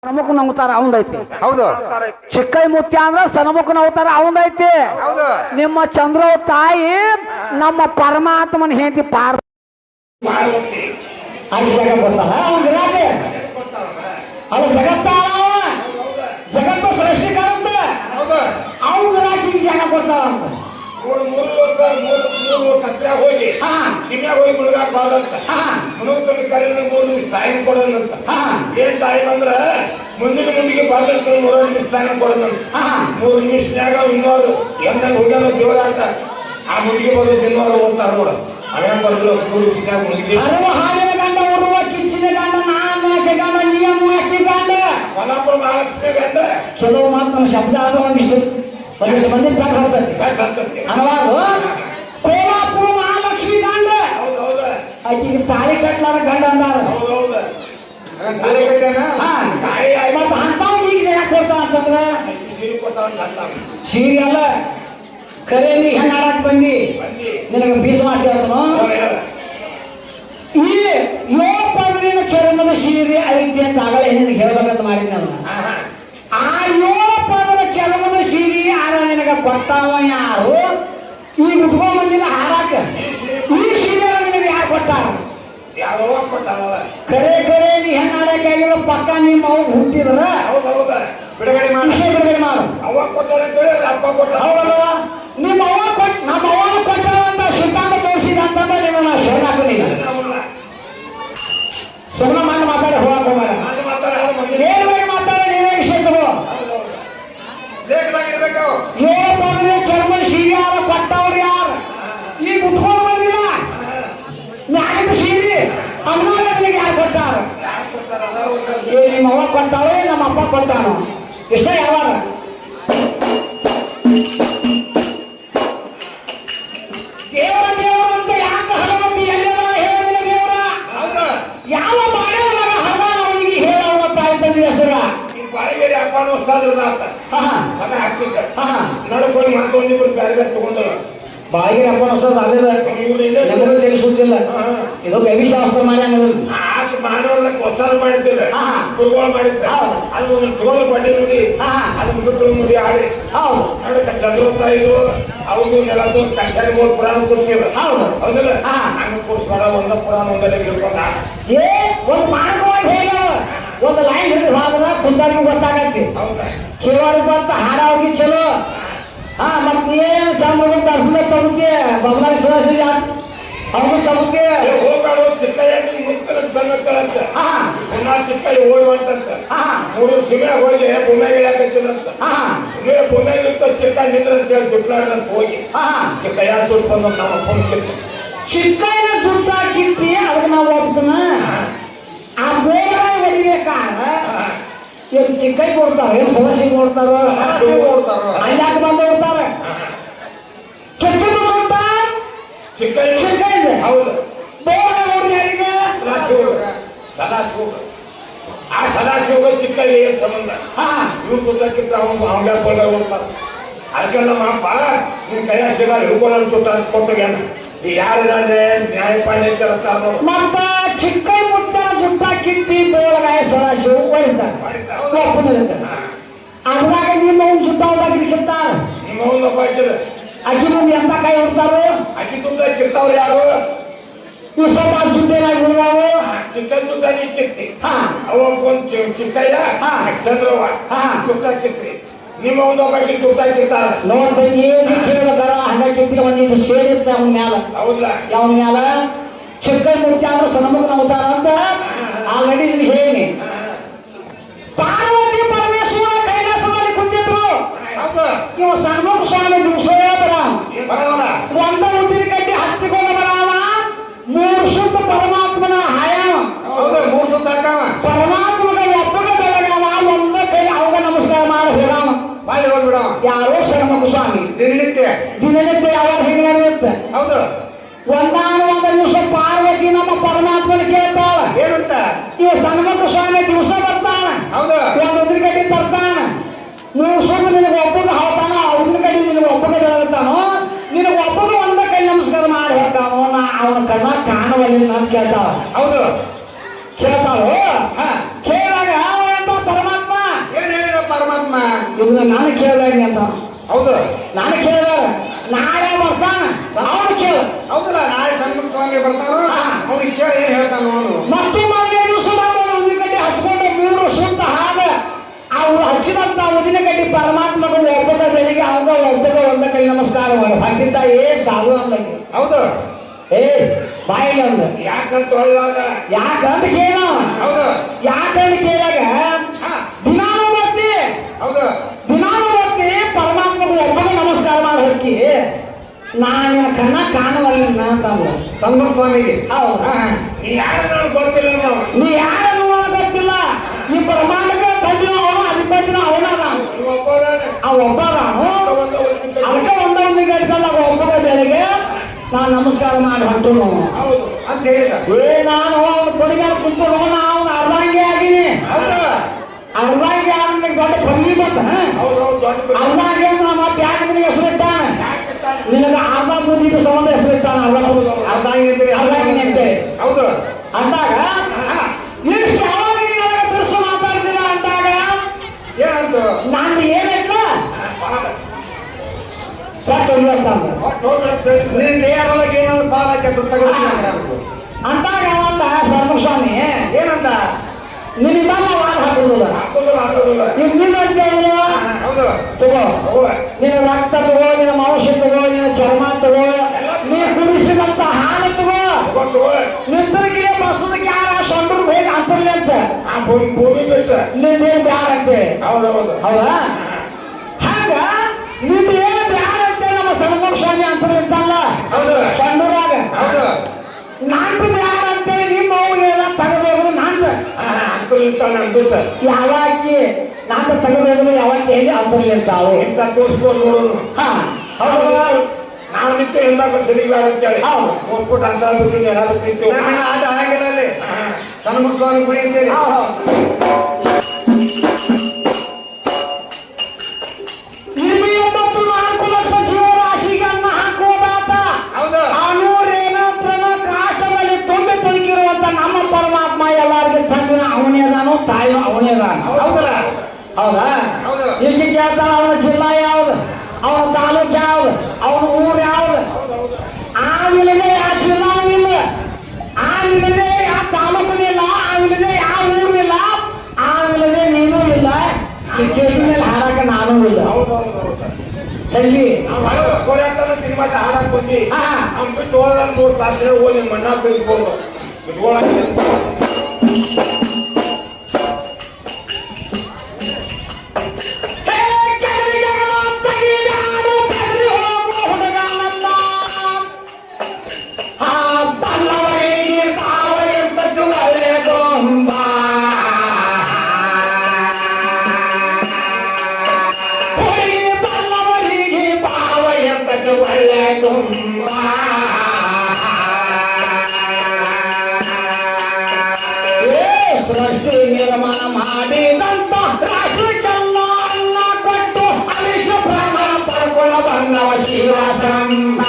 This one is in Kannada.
ಸನಮುಖನ ಅವತಾರ ಅವಂದೈತಿ. ಹೌದು. ಚಿಕ್ಕೈ ಮುತ್ಯ ಅಂದ್ರ ಸನಮುಖನ ಅವತಾರ ಅವಂದೈತಿ. ನಿಮ್ಮ ಚಂದ್ರ ತಾಯಿ ನಮ್ಮ ಪರಮಾತ್ಮನ ಹೆಂಡತಿ ಪಾರ ಜಗತ್ತು ಸೃಷ್ಟಿಕಾರಂತ ಅವ್ನ ರಾಜಿ ಜಾಗ ಕೊಡ್ತಾರಂತ. ಹೋಗಿ ಸಿಮ್ಯಾಗ ಹೋಗಿ ಮುಳುಗಾಕ ಬಾರ್ದಂತ ಮನೋತನ ಕರೆನ 3 ನಿಮಿಷ ಟೈಮ್ ಕೊಡೋದಂತ. ಏನ್ ಟೈಮ್ ಅಂದ್ರ ಮುಂದಿನ ಮುಂದಿಗೆ ಬಾರ್ದಂತ 3 ನಿಮಿಷ ಟೈಮ್ ಕೊಡೋದಂತ. 3 ನಿಮಿಷನ್ಯಾಗ ಇನ್ನೋರು ಎಂದಾಗ ಹೋಗ್ಯಾನ ದೇವರಾಟ ಆ ಮುಂದಿಗೆ ಬರೋದು ಇನ್ನೋರು ಹೋಗ್ತಾರ ನೋಡ. ಅವೇ ಬರಲು 3 ನಿಮಿಷನ್ಯಾಗ ಮುಂದಿಗೆ ಹಾಲಿನ ಗಂಡ ಉರುವ ಕಿಚ್ಚಿನ ಗಂಡ ನಾಲ್ಕು ಗಂಡ ನಿಯಮ ಹಾಕಿ ಗಂಡ ಕೊಲ್ಲಾಪುರ ಮಹಾಲಕ್ಷ್ಮಿ ಗಂಡ ಕೆಲವು ಮಾತ್ರ ನಮ್ಮ ಶಬ್ದ ಆದ ಒಂದಿಷ್ಟು ಮಂದಿ ಬರ್ತದೆ ಅನ್ನವಾದು ಕೋಲಾಪುರ ಮಹಾಲಕ್ಷ್ಮಿ ಗಂಡ ಆಕಿಗೆ ತಾಳಿ ಕಟ್ಲಾರ ಗಂಡ ಅಂದಾರ. ಮತ್ತ ಅಂತಾವ್ ಈಗ ಯಾಕೆ ಕೊಡ್ತಾವ ಅಂತಂದ್ರ ಸೀರೆ ಅಲ್ಲ ಕರೆ ನೀ ಹೆಂಗ ಆಡಕ್ ಬಂದಿ ನಿನಗೆ ಬೀಸ್ ಮಾಡ್ತೇವನು ಈ ಲೋಪದಿನ ಚರ್ಮದ ಸೀರೆ ಐತಿ ಅಂತ ಆಗಲೇ ನಿನಗೆ ಹೇಳ್ಬೇಕಂತ ಮಾಡಿದ್ದೆ ನಾನು. ಆ ಲೋಪದ ಚರ್ಮದ ಸೀರೆ ಯಾರ ನಿನಗೆ ಕೊಟ್ಟಾವ ಯಾರು ಈಗ ಉಟ್ಕೊಂಡ್ ಬಂದಿಲ್ಲ ಹಾರಾಕ ಈ ಸೀರೆ ನಿನಗೆ ಯಾರು ಕೊಟ್ಟಾರ ಕರೆ ಕರೆ ನೀ ಹೆಂಗ ಆಡಕ್ಕಾಗಿಲ್ಲ ಪಕ್ಕ ನಿಮ್ಮ ಅವ್ರು ಹುಟ್ಟಿದ್ರ ಬಿಡುಗಡೆ ಮಾಡು ಮಾಡಿ ನಿಮ್ಮ ಅವ್ವ ಕೊಟ್ಟು ನಮ್ಮ ಅವ್ವ ಕೊಟ್ಟಾರ ಅಂತ ಸಿದ್ಧಾಂತ ತೋರಿಸಿದ ಅಂತಂದ್ರೆ ನೀವು ನಾ ಶರಣ ಹಾಕೊಂಡಿಲ್ಲ ಸುಮ್ಮನೆ ಮಾಡಿ ಮಾತಾಡಿ ಹೋಗಕ್ ಹೋಗಾರ ಏನ್ ಬೇಗ ಮಾತಾಡ ನೀವೇ ವಿಷಯ ತಗೋ ಚರ್ಮ ಸೀರೆ ಕೊಟ್ಟವ್ರು ಯಾರು ಈಗ ಉಟ್ಕೊಂಡು ಬಂದಿಲ್ಲ ಮ್ಯಾಲಿನ ಸೀರೆ ಅಮ್ಮನಿಗೆ ಯಾರು ಕೊಟ್ಟಾರ ನಿಮ್ಮ ಅವ್ವ ಕೊಟ್ಟಾವೆ ನಮ್ಮ ಅಪ್ಪ ಕೊಟ್ಟಾನ ಇಷ್ಟ ಯಾವಾಗ ದೇವರ ದೇವರು ಅಂತ ಯಾಕೆ ಹರವಂತಿ ಎಲ್ಲೆಲ್ಲ ಹೇಳಿದ್ರೆ ದೇವರ ಯಾವ ಬಾಳೆ ಮಗ ಹರ ಅವನಿಗೆ ಹೇಳುವ ತಾಯಿ ತಂದೆ ಹೆಸರ ಬಾಳಿಗೆರೆ ಅಪ್ಪನ ಹೊಸ್ತಾದ್ರದ ಅಂತ ಮಗ ಹಾಕ್ಸಿದ್ದ ನಡ್ಕೊಂಡು ಮತ್ತೊಂದಿಬ್ರು ಬೇರೆ ಬೇರೆ ತಗೊಂಡಲ್ಲ ಬಾಯಿಗೆ ಅಪ್ಪನ ಹೊಸದು ಅದೇ ನಮಗೂ ತಿಳಿಸುತ್ತಿಲ್ಲ ಇದು ಗವಿಶಾಸ್ತ್ರ ಮಾಡ್ಯಾನ ಮಾನವಲ್ಲ ಹೊಸ್ತಾದ ಮಾಡಿರ್ತಿಲ್ಲ ಕುರುಗೋಳ ಮಾಡಿರ್ತ ಅದು ಒಂದು ತಗೊಂಡು ಬಡ್ಡಿ ನುಡಿ ಅದನ್ನ ಬಿಟ್ಟು ನುಡಿ ಆಡಿ ನಡಕ ಚಂದ್ರೋತ್ತ ಇದು ಅವ್ರು ಎಲ್ಲದು ಕಕ್ಷಾರಿ 3 ಪುರಾಣ ಕೊಡ್ತೀವಿ ಹೌದಲ್ಲ ಹಂಗ ಕೂರ್ಸ್ಬೇಡ ಒಂದ ಪುರಾಣ ಒಂದಲ್ಲೇ ಗಿಡ್ಕೊಂಡ ಒಂದು ಮಾರ್ಗವಾಗಿ ಹೇಳ ಒಂದು ಲೈನ್ ಹಿಡಿದು ಹೋದ್ರ ಕುಂದಾಗಿ ಗೊತ್ತಾಗತ್ತೆ ಕೇವಲ ಬಂತ ಹಾರ ಹೋಗಿ ಚಲೋ ಮತ್ತೆ ಏನು ಚಂದ ದರ್ಶನ ತಗೋಕೆ ಬಬಲಾಗಿ ಸುರೇಶ್ ಅವ್ರು ತಗೋಕೆ ಹೋಗಾಡು ಚಿಕ್ಕಯ್ಯ ಮುಕ್ತನ ಬಂದಂತ ಸುಮ್ಮಾ ಚಿಕ್ಕಯ್ಯ ಹೋಗುವಂತಂತ 3 ಸಿಮೆ ಹೋಗಿ ಭೂಮಿಯಾಗ ಇಳಾಕತ್ತಿದಂತ ಭೂಮಿಯಾಗಿರ್ತ ಚಿಕ್ಕ ನಿಂದ್ರ ಅಂತ ಹೇಳಿ ಸುಟ್ಲಾಡಂತ ಹೋಗಿ ಚಿಕ್ಕಯ್ಯ ದುಡ್ಡು ಬಂದ ನಮ್ಮ ಫೋನ್ ಚಿಕ್ಕಯ್ಯನ ದುಡ್ಡು ಹಾಕಿರ್ತಿ ಅದಕ್ಕೆ ನಾವು ಹೋಗ್ತಾನ ಆ ಗೋಳ ಹೊಡಿಬೇಕಾದ ಇವತ್ತು ಚಿಕ್ಕೈ ಕೊಡ್ತಾರ ಏನು ಸಮಸ್ಯೆ ಕೊಡ್ತಾರ ಅಲ್ಲಾಕ ಬಂದು ಹೋಗ್ತಾರೆ ಚಿಕ್ಕದು ಕೊಡ್ತ ಚಿಕ್ಕೈ ಹೌದು ಯಾರಿಗೆ ಸದಾಶಿವ ಆ ಸದಾಶಿವ ಚಿಕ್ಕಯ್ಯ ಏನ್ ಸಂಬಂಧ ಇವ್ರು ಸುತ್ತಕ್ಕಿಂತ ಅವಂಗ ಕೊಂಡ ಹೋಗ್ತಾರ ಅದಕ್ಕೆ ನಮ್ಮ ಅಪ್ಪ ನಿನ್ ಕೈಯ ಸಿಗ ಹಿಡ್ಕೊಳ್ಳೋ ಸುತ್ತ ಕೊಟ್ಟೋಗ್ಯಾನ ಈ ಯಾರು ನ್ಯಾಯಪಾಯ ಮತ್ತ ಚಿಕ್ಕೈ ಮುಟ್ಟ ಸುತ್ತ ಕಿತ್ತಿ ಬೋಳಗಾಯ ಸದಾಶಿವ ಹೊಡಿತಾರೆ ಅದ್ರಾಗ ನಿಮ್ಮ ಅವ್ನು ಸುತ್ತ ಹೋಗಿರ್ತಾರ ನಿಮ್ಮ ಅವ್ನ ಹಾಕಿದ ಅಕ್ಕಿ ಮುಂದೆ ಎಂತ ಕೈ ಹೊಡ್ತಾರೋ ಅಕ್ಕಿ ತುಂಬಾಕಿರ್ತಾವ್ರು ಯಾರು ಇವು ಸ್ವಲ್ಪ ಸುದ್ದೇನಾಗಿ ಬಿಡುವಾವು ಚಿಕ್ಕನ್ ಸುತ್ತ ನಿಂತಿರ್ತಿ ಅವಂಗೊಂದು ಚಿಕ್ಕಯ್ಯ ಚಂದ್ರವ್ವ ಸುತ್ತಾಕಿರ್ತಿ ನಿಮ್ಮ ಒಂದು ಒಬ್ಬಾಕಿ ಸುತ್ತಾಕಿರ್ತಾರ ನೋಡ್ತಾ ಏನು ಕೇಳಬೇಕಾರ ಹಂಗಾಕಿದ್ರೆ ಒಂದಿದ್ದು ಸೇರಿರ್ತ ಅವನ ಮ್ಯಾಲ ಹೌದಾ ಅವನ ಮ್ಯಾಲ ಚಿಕ್ಕೈ ಮುಟ್ಟ ಅಂದ್ರೆ ಸಣ್ಣಮಗನ ಅವತಾರ ಅಂತ ಆಲ್ರೆಡಿ ನಿಮ್ಗೆ ಹೇಳಿ ಪಾರ್ವತಿ ಪರಮೇಶ್ವರ ಕೈಲಾಸದಲ್ಲಿ ಕುಂತಿದ್ರು ಇವ ಸಣ್ಮುಖ ಸ್ವಾಮಿ ದಿವಸ ಒಂದ ಉದ್ದಿನ ಕಟ್ಟಿ ಹತ್ತಿಕೊಂಡು ಬರಾವ 3 ಸುತ್ತ ಪರಮಾತ್ಮನ ಹಾಯಾವ ಪರಮಾತ್ಮನ ಒಬ್ಬಗ ಬೆಳಗಾವ ಒಂದ ಕೈ ಅವಾಗ ನಮಸ್ಕಾರ ಮಾಡಿ ಹೋಗಾವ ಯಾರೋ ಸಣ್ಮುಖ ಸ್ವಾಮಿ ದಿನನಿತ್ಯ ಯಾವಾಗ ಹೆಂಗ ನಡೆಯುತ್ತೆ ಒಂದಾನ ದಿವಸ ಪಾರ್ವತಿ ನಮ್ಮ ಪರಮಾತ್ಮನ ಕೇಳ್ತಾಳ ಏನಂತ ಇವ ಸಣ್ಮುಖ ಸ್ವಾಮಿ ದಿವಸ ಬರ್ತಾನ ಒಂದು ಉದ್ದಿನ ಕಟ್ಟಿ ತರ್ತಾನ 3 ಸುತ್ತ ನಿನಗೆ ಒಬ್ಬಗ ಹಾಕ್ತಾನ ಅವ್ನ ಕಡೆ ನಿನಗೆ ಒಬ್ಬಗ ಬೆಳಗ್ತಾನೋ ನಿನಗೆ ಒಬ್ಬಗ ಒಂದ ಕೈ ನಮಸ್ಕಾರ ಮಾಡಿ ಹೋಗ್ತಾನೋ ನಾ ಅವನ ಕಣ್ಣ ಕಾಣುವಲ್ಲಿ ನಾನು ಕೇಳ್ತಾಳ ಕೇಳ್ತಾಳು ಕೇಳಾಗ ಪರಮಾತ್ಮ ಇವ್ನ ನಾನು ಕೇಳಿದಾಗ ಅಂತ ಹೌದು ನಾನು ಕೇಳಿದಾಗ ನಾಳೆ ಬರ್ತಾನ ಅವನು ಕೇಳ ಹೌದಲ್ಲ ನಾಳೆ ಸಣ್ಣ ಸ್ವಾಮಿ ಬರ್ತಾನ ಅವ್ನಿಗೆ ಕೇಳಿ ಏನ್ ಹೇಳ್ತಾನ ಅವನು ಮತ್ತು ಮನೆಯನ್ನು ಸುಮಾರು ಉದಿನಗಡ್ಡಿ ಹಚ್ಕೊಂಡು 3 ಸುತ್ತ ಹಾಗ ಅವ್ರು ಹಚ್ಚಿದಂತ ಉದಿನಗಡ್ಡಿ ಪರಮಾತ್ಮಗಳು ಒಬ್ಬದ ಬೆಳಿಗ್ಗೆ ಅವಾಗ ಒಬ್ಬದ ಒಂದ ಕೈ ನಮಸ್ಕಾರ ಮಾಡಿ ಹಾಕಿದ್ದ ಸಾಧು ಅಂದಂಗೆ ಹೌದು ಏ ಬಾಯಿಲ್ಲ ಅಂದ ಯಾಕಂತ ಯಾಕಂತ ಕೇಳ ಹೌದು ಯಾಕಂತ ಕೇಳಾಗ ದಿನಾನು ಬರ್ತಿ ಹೌದು ದಿನಾನು ಬರ್ತಿ ಪರಮಾತ್ಮಗಳು ಒಬ್ಬದ ನಮಸ್ಕಾರ ಮಾಡಿ ಹಾಕಿ ನಾನು ಕಣ್ಣ ಕಾಣವಲ್ಲ ಅಂತಂದ ಸಣ್ಣ ಸ್ವಾಮಿಗೆ ಹೌದಾ ನೀ ಯಾರು ಗೊತ್ತಿಲ್ಲ ನಾವು ನೀ ಯಾರು ಗೊತ್ತಿಲ್ಲ ಈ ಬ್ರಹ್ಮಾಂಡಕ್ಕೆ ತಂದಿನ ಅವನು ಅಧಿಪತಿನ ಅವನಾದ ಅವ ಒಬ್ಬ ನಾನು ಅದಕ್ಕೆ ಒಂದೊಂದು ಗಂಟೆಲ್ಲ ಒಬ್ಬದ ಬೆಳಿಗ್ಗೆ ನಾನು ನಮಸ್ಕಾರ ಮಾಡಿ ಹೊಂಟು ಹೌದು ಅಂತ ಹೇಳಿದ ನಾನು ಅವನು ತೊಡಿಗೆ ಕುಂತು ಅವನು ಅರ್ಧಾಂಗಿ ಆಗಿನಿ ಅರ್ಧಾಂಗಿ ಆದ ದೊಡ್ಡ ಭಂಗಿ ಬಂತ ಅರ್ಧಾಂಗಿ ಮತ್ತೆ ಯಾಕೆ ನಿನಗೆ ಹೆಸರಿಟ್ಟಾನ ನಿನಗೆ ಅರ್ಧ ಬೂದಿಗೆ ಸಂಬಂಧ ಹೆಸರಿಟ್ಟಾನ ಅರ್ಧಾಂಗಿ ಅಂತ ಹೌದು ಅಂದಾಗ ಇಷ್ಟು ಯಾವಾಗ ನನಗೆ ಬಿರುಸು ಮಾತಾಡ್ತೀರ ಅಂದಾಗ ಏನಂತ ನಾನು ಏನಿಲ್ಲ ಕೊಟ್ಟು ನಿನ್ನ ದೇಹದೊಳಗೆ ಏನಾದ್ರು ಬಾಲ ಕೆಟ್ಟು ಅಂದಾಗ ಅವಂದ ಸರ್ವಸ್ವಾಮಿ ಏನಂತ ನಿನ್ನಿಂದ ವಾದ ಹಾಕುದಿಲ್ಲ ಹೌದು ತಗೋ ನಿನ್ನ ರಕ್ತ ತಗೋ ನಿನ್ನ ಮಾಂಸ ತಗೋ ನಿನ್ನ ಚರ್ಮ ತಗೋ ನೀ ಕುಡಿಸಿದಂತ ಹಾಲು ತಗೋ ನಿಂತರಿಗೆ ಬಸದಕ್ಕೆ ಯಾರ ಸೊಂಡ್ರು ಬೇಗ ಅಂತರ್ಲಿ ಅಂತ ನಿಂದೇನು ಬ್ಯಾಡ ಅಂತೆ ಹೌದಾ ಹಂಗ ನಿಂದ ಏನು ಬ್ಯಾಡ ಅಂತೆ ನಮ್ಮ ಸಣ್ಣ ಸ್ವಾಮಿ ಅಂತರ್ಲಿ ಇರ್ತಲ್ಲ ಸೊಂಡೂರಾಗ ನಾಲ್ಕು ಬ್ಯಾಡ ಅಂತೆ ನಿಮ್ಮ ಎಲ್ಲ ತಗಬೇಕು ನಂದು ಯಾವಾಕಿ ನಾಲ್ಕು ತಗಬೇಕು ಯಾವಾಗ ಹೇಳಿ ಅಂತರ್ಲಿ ಇರ್ತಾವೆ ಎಂತ ತೋರಿಸ್ಕೊಂಡು ನೋಡೋಣ ಹೌದು ನಾವು ನಿಂತು ಎಂದಾಗ ಸರಿಗಾರ ಅಂತೇಳಿ ಹೋಗ್ಬಿಟ್ಟು ಅಂತ ಏನಾದ್ರು ನಿಂತು ಆಟ ಆಗಿಲ್ಲ ಅಲ್ಲಿ ಸಣ್ಣ ಸ್ವಾಮಿ ಗುಡಿ ಅಂತೇಳಿ ನಮ್ಮ ಪರಮಾತ್ಮ ಎಲ್ಲಾರಿಗೆ ತಂದಿನ ಅವನೇ ಅದಾನು ತಾಯಿ ಅವನೇ ಅದಾನ ಹೌದಲ್ಲ ಹೌದಾ ಈಗ ಕೇಳ್ತಾನ ಅವನ ಜಿಲ್ಲಾ ಯಾವ್ದು ಅವನ ತಾಲೂಕು ಯಾವ್ದು ಅವನ ಊರು ಯಾವ್ದು ಆವಿಲ್ಲದೆ ಯಾವ ಜಿಲ್ಲಾನೂ ಇಲ್ಲ ಆವಿಲ್ಲದೆ ಯಾವ ತಾಲೂಕು ಇಲ್ಲ ಆವಿಲ್ಲದೆ ಯಾವ ಊರಿಲ್ಲ ಆವಿಲ್ಲದೆ ನೀನು ಇಲ್ಲ ಈ ಕೇಳಿ ಮೇಲೆ ಹಾಡಾಕ ನಾನು ಇಲ್ಲ ಅಲ್ಲಿ ಸಿನಿಮಾ ಹಾಡಕ್ ಬಂದಿ ಅವ್ನು ಬಿಟ್ಟು ಹೋದ 3 ತಾಸು ಹೋಗಿ ಮಣ್ಣ ತೆಗೆದುಕೊಂಡು ಸೃಷ್ಟಿ ನಿರ್ಮಾಣ ಮಾಡಿದಂತ ರಾಷ್ಟ್ರಕ್ಕೆಲ್ಲ ಅನ್ನ ಕೊಟ್ಟು ಅಲಿಶ ಪ್ರಮಾಣ ಪಡ್ಕೊಳ್ಳ ಬಂದವ ಶಿವಸಂಬ